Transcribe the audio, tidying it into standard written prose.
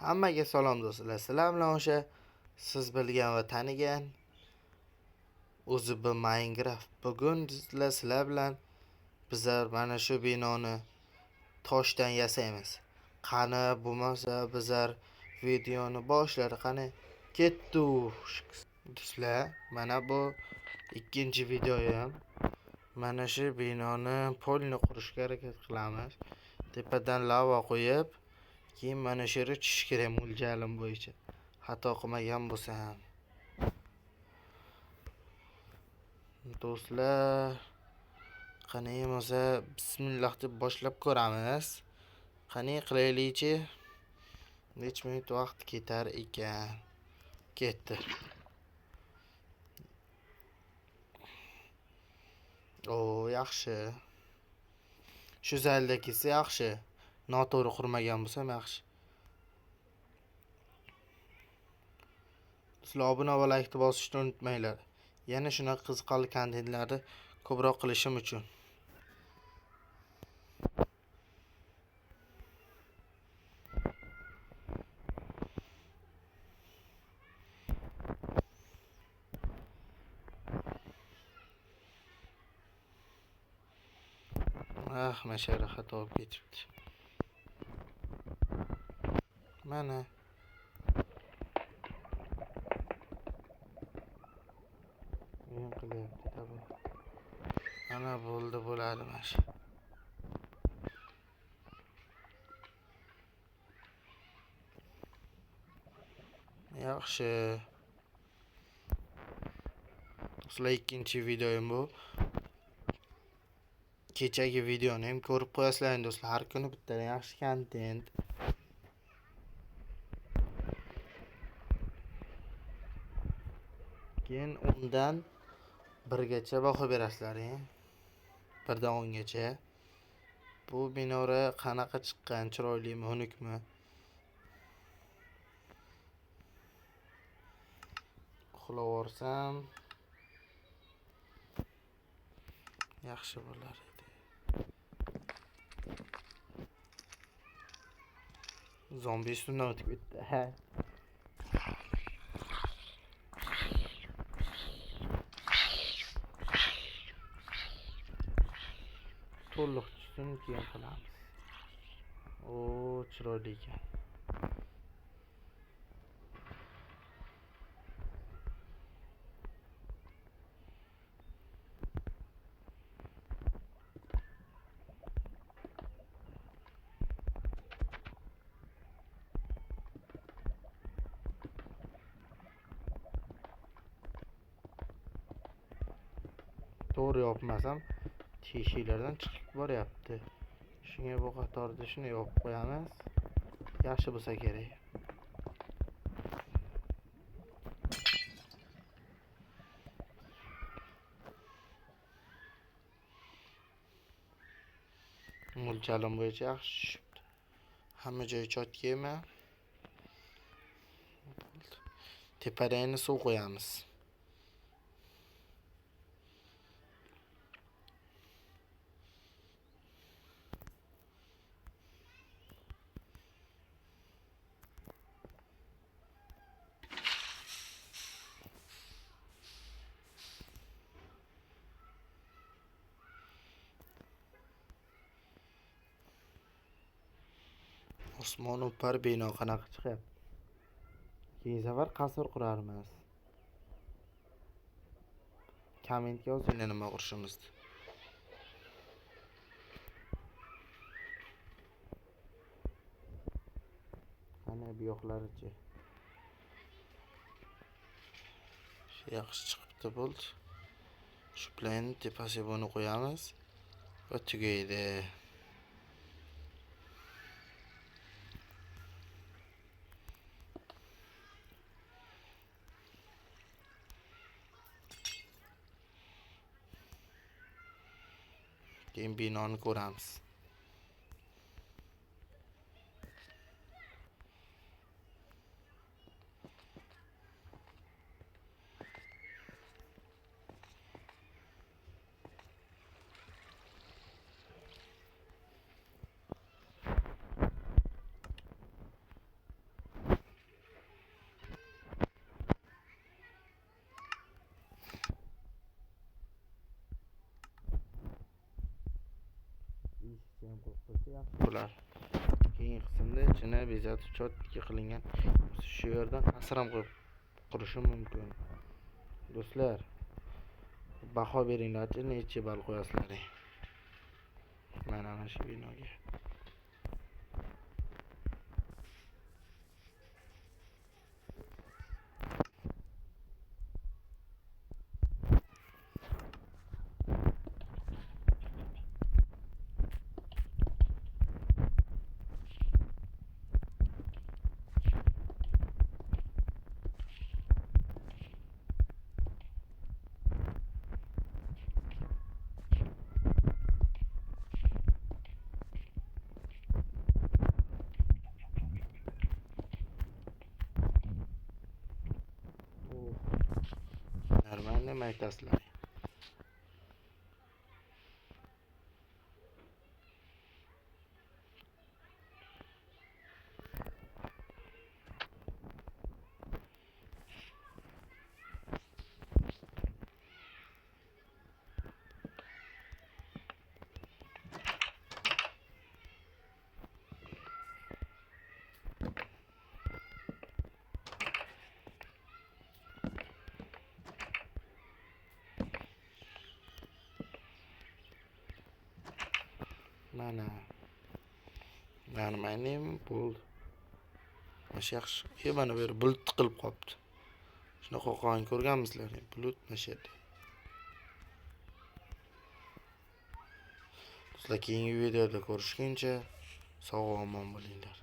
Hammaga salom do'stlar. Sizlar bilan o'sha siz bilgan va tanigan o'zi bu Minecraft. Bugun sizlar bilan bizlar mana shu binoni toshdan yasaymiz. Qani bo'lmasa bizlar videoni boshlari qani ketdik. Do'stlar, mana bu ikkinchi videoyim. Mana shu binoni polni qurishga harakat qilamiz. Tepadan lava qo'yib, keyin mana shu yerga tushish kerak mo'ljalim bo'yicha. Xato qilmagan bo'lsam. Do'stlar, qani bo'lsa bismillah deb boshlab ko'ramiz. Qani qilaylikchi. Necha minut vaqt ketar ekan. Ketdi. O, yaxshi. Shu zalda kelsa yaxshi. Noto'g'ri qurmagan bo'lsam yaxshi. Sizlar obuna va like bosishni unutmanglar. Yana shunaqa qiziqarli kontentlarni ko'proq qilishim uchun. Mashara xato olib ketibdi. Mana men qilyapti tabi. Mana bo'ldi, bo'ladi mana shu. Yaxshi. Sizlar ikkinchi videoyim bu. Kechagi videoni ham ko'rib qo'yasizlar do'stlar. Har kuni bittadan yaxshi kontent. Keyin 10 dan 1 gacha baho berasizlar. 1 dan 10 gacha. Bu minora qanaqa chiqqan, chiroylimi, xunukmi? Uxlavorsam yaxshi bo'lar edi. Zombi üstünden o'tib ketdi. To'liq tushsin, keyin qilamiz. O, chiroyli ekan. To'g'ri yopmasam teshiklardan chiqib boryapti. Shunga bu qatorda shuni yopib qo'yamiz. Yaxshi bo'lsa kerak. Mo'ljalim bo'yicha yaxshi tushibdi. Hamma joyi chotkaymi? Tepadan suv qo'yamiz. Osmon upar bino qanaqa chiqyapti. Keyin safar qasr qurarmiz. Kommentga yozinglar nima qurishimizni. Qani bu yoqlarichi. Yaxshi chiqibdi, bo'ldi. Shu bilan tepasiga buni qo'yamiz va tugaydi. Keyin binoni ko'ramiz. ham qo'shsa yaxshi bo'lar. Keyingi qismda ichini bezatib cho'tka qilingan shu yerdan asr ham qo'yib qurishi mumkin. Do'stlar, baho beringlar-chi, necha ball qo'yasizlar? Mana shu binoga. Nima aytasizlar? Mana mening bo'ldi. Yaxshi. Mana bu yer bulut tiqilib qopti. Shunaqa qo'ygan ko'rganmisizlar? Bulut mashhad. Sizlar keyingi videoda ko'rishguncha sog' va omon bo'linglar.